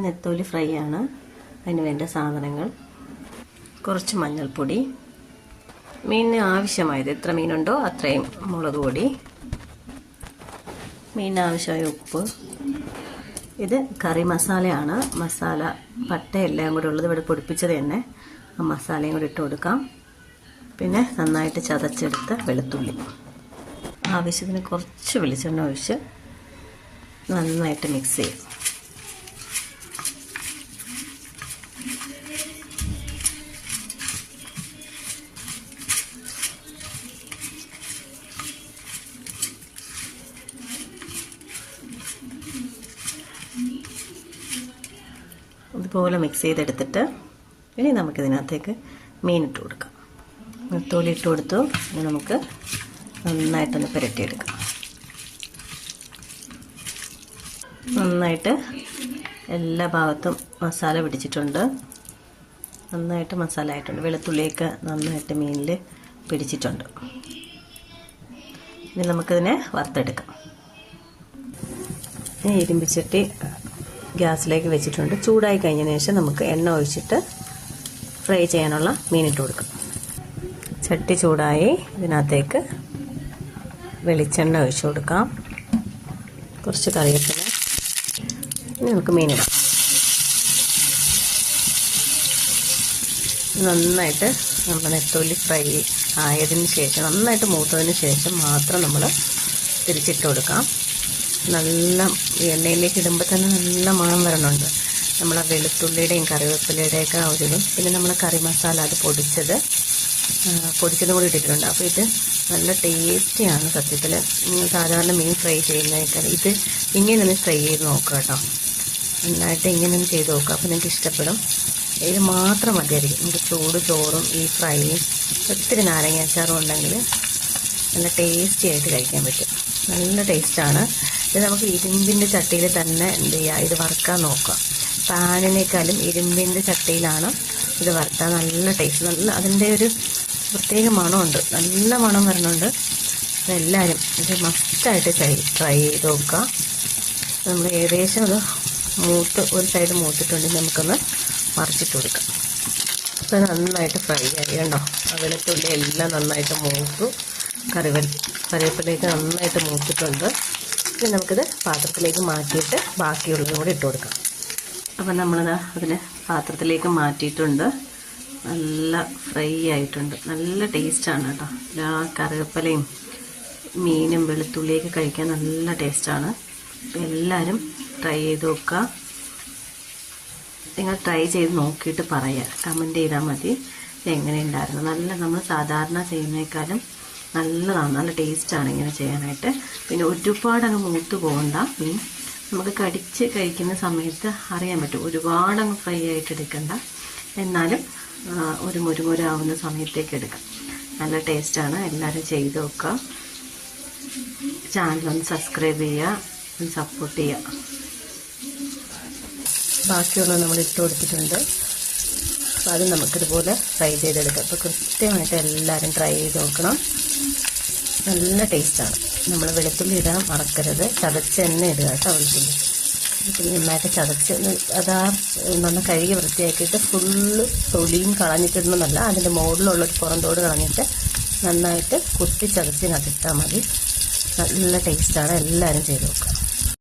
നെത്തോലി ഫ്രൈ ആണ്. അതിന് വേണ്ട സാധനങ്ങൾ: കുറച്ച് മഞ്ഞൾപ്പൊടി, മീനിന് ആവശ്യമായത് എത്ര മീനുണ്ടോ അത്രയും മുളക് പൊടി, മീനിന് ആവശ്യമായ ഉപ്പ്. ഇത് കറി മസാലയാണ്. മസാല പട്ട എല്ലാം കൂടെ ഉള്ളത് ഇവിടെ പൊടിപ്പിച്ചത് തന്നെ. ആ മസാലയും കൂടി ഇട്ട് കൊടുക്കാം. പിന്നെ നന്നായിട്ട് ചതച്ചെടുത്ത വെളുത്തുള്ളി, ആവശ്യത്തിന് കുറച്ച് വെളിച്ചെണ്ണ ഒഴിച്ച് നന്നായിട്ട് മിക്സ് ചെയ്യും. ഇതുപോലെ മിക്സ് ചെയ്തെടുത്തിട്ട് ഇനി നമുക്കിതിനകത്തേക്ക് മീൻ ഇട്ട് കൊടുക്കാം. നെത്തോലി ഇട്ട് കൊടുത്തു. ഇനി നമുക്ക് നന്നായിട്ടൊന്ന് പുരട്ടിയെടുക്കാം. നന്നായിട്ട് എല്ലാ ഭാഗത്തും മസാല പിടിച്ചിട്ടുണ്ട്. നന്നായിട്ട് മസാല ആയിട്ടുണ്ട്. വെളുത്തുള്ളിയൊക്കെ നന്നായിട്ട് മീനിൽ പിടിച്ചിട്ടുണ്ട്. ഇനി നമുക്കിതിനെ വറുത്തെടുക്കാം. ഇനി ഇരുമ്പിച്ചട്ടി ഗ്യാസിലേക്ക് വെച്ചിട്ടുണ്ട്. ചൂടായി കഴിഞ്ഞതിന് ശേഷം നമുക്ക് എണ്ണ ഒഴിച്ചിട്ട് ഫ്രൈ ചെയ്യാനുള്ള മീനിട്ട് കൊടുക്കാം. ചട്ടി ചൂടായി ഇതിനകത്തേക്ക് വെളിച്ചെണ്ണ ഒഴിച്ചു കൊടുക്കാം. കുറച്ച് കറിവേപ്പില. ഇനി നമുക്ക് മീനിടാം. നന്നായിട്ട് നമ്മൾ നെത്തോലി ഫ്രൈ ആയതിന് ശേഷം, നന്നായിട്ട് മൂത്തതിന് ശേഷം മാത്രം നമ്മൾ തിരിച്ചിട്ട് കൊടുക്കാം. നല്ല എണ്ണയിലേക്ക് ഇടുമ്പോൾ തന്നെ നല്ല മണം വരണുണ്ട്. നമ്മൾ ആ വെളുത്തുള്ളിയുടെയും കറിവേപ്പിലയുടെയൊക്കെ ആ ഒരു, പിന്നെ നമ്മൾ കറി മസാല അത് പൊടിച്ചതും കൂടി ഇട്ടിട്ടുണ്ട്. അപ്പോൾ ഇത് നല്ല ടേസ്റ്റിയാണ് സത്യത്തിൽ. സാധാരണ മീൻ ഫ്രൈ ചെയ്യുന്നതിനേക്കാൾ ഇത് ഇങ്ങനെയൊന്ന് ഫ്രൈ ചെയ്ത് നോക്കുക കേട്ടോ. നന്നായിട്ട് ഇങ്ങനെയൊന്ന് ചെയ്ത് നോക്കുക. അപ്പോൾ നിങ്ങൾക്ക് ഇഷ്ടപ്പെടും. ഇത് മാത്രം മതിയായിരിക്കും. നമുക്ക് ചൂട് ചോറും ഈ ഫ്രൈയും ഒത്തിരി നാരങ്ങ അച്ചാറും ഉണ്ടെങ്കിൽ നല്ല ടേസ്റ്റി ആയിട്ട് കഴിക്കാൻ പറ്റും. നല്ല ടേസ്റ്റാണ്. ഇത് നമുക്ക് ഇരുമ്പിൻ്റെ ചട്ടിയിൽ തന്നെ എന്ത് ചെയ്യുക, ഇത് വറുക്കാൻ നോക്കുക. പാനിനേക്കാളും ഇരുമ്പിൻ്റെ ചട്ടിയിലാണ് ഇത് വറുത്താൽ നല്ല ടേസ്റ്റ്. നല്ല അതിൻ്റെ ഒരു പ്രത്യേക മണമുണ്ട്. നല്ല മണം വരുന്നുണ്ട്. എല്ലാവരും ഇത് മസ്റ്റായിട്ട് ട്രൈ ചെയ്ത് നോക്കുക. നമ്മൾ ഏകദേശം അത് ഒരു സൈഡ് മൂത്തിട്ടുണ്ടെങ്കിൽ നമുക്കൊന്ന് മറിച്ചിട്ട് കൊടുക്കാം. അപ്പോൾ നന്നായിട്ട് ഫ്രൈ ആയി കണ്ടോ. ആ വെളുത്തുള്ളി എല്ലാം നന്നായിട്ട് മൂത്തു. കറിവേപ്പിലേക്ക് നന്നായിട്ട് മൂത്തിട്ടുണ്ട്. ഇനി നമുക്കിത് പാത്രത്തിലേക്ക് മാറ്റിയിട്ട് ബാക്കിയുള്ളതും കൂടി ഇട്ട് കൊടുക്കാം. അപ്പം നമ്മളത് അതിന് പാത്രത്തിലേക്ക് മാറ്റിയിട്ടുണ്ട്. നല്ല ഫ്രൈ ആയിട്ടുണ്ട്. നല്ല ടേസ്റ്റാണ് കേട്ടോ. ആ കറിവേപ്പിലയും മീനും വെളുത്തുള്ളിയൊക്കെ കഴിക്കാൻ നല്ല ടേസ്റ്റാണ്. അപ്പം എല്ലാവരും ട്രൈ ചെയ്ത് നോക്കുക. നിങ്ങൾ ട്രൈ ചെയ്ത് നോക്കിയിട്ട് പറയുക, കമൻറ്റ് ചെയ്താൽ മതി എങ്ങനെയുണ്ടായിരുന്നു. നല്ല നമ്മൾ സാധാരണ ചെയ്യുന്നതിനേക്കാളും നല്ലതാണ്. നല്ല ടേസ്റ്റാണ് ഇങ്ങനെ ചെയ്യാനായിട്ട്. പിന്നെ ഒരുപാട് അങ്ങ് മൂത്ത് പോകണ്ട. മീൻ നമുക്ക് കടിച്ച് കഴിക്കുന്ന സമയത്ത് അറിയാൻ പറ്റും. ഒരുപാടങ്ങ് ഫ്രൈ ആയിട്ട് എടുക്കണ്ട. എന്നാലും ഒരു മുരുമുരാവുന്ന സമയത്തേക്ക് എടുക്കാം. നല്ല ടേസ്റ്റാണ്. എല്ലാവരും ചെയ്ത് നോക്കുക. ചാനലൊന്ന് സബ്സ്ക്രൈബ് ചെയ്യുക, ഒന്ന് സപ്പോർട്ട് ചെയ്യുക. ബാക്കിയുള്ളത് നമ്മൾ ഇട്ട് കൊടുത്തിട്ടുണ്ട്. അപ്പോൾ അത് നമുക്കിതുപോലെ ഫ്രൈ ചെയ്തെടുക്കാം. അപ്പോൾ കൃത്യമായിട്ട് എല്ലാവരും ട്രൈ ചെയ്ത് നോക്കണം. നല്ല ടേസ്റ്റാണ്. നമ്മൾ വെളുത്തുള്ളി ഇടാൻ മറക്കരുത്. ചതച്ച് തന്നെ ഇടുക കേട്ടോ. വെളുത്തുള്ളി നന്നായിട്ട് ചതച്ച് അതാ നന്ന കഴുകി വൃത്തിയാക്കിയിട്ട് ഫുള്ള് തൊലിയും കളഞ്ഞിട്ടിടണമെന്നല്ല, അതിൻ്റെ മുകളിലുള്ളൊരു പുറന്തോട് കളഞ്ഞിട്ട് നന്നായിട്ട് കുത്തി ചതച്ചിനകത്തിട്ടാൽ മതി. നല്ല ടേസ്റ്റാണ്. എല്ലാവരും ചെയ്ത് നോക്കുക.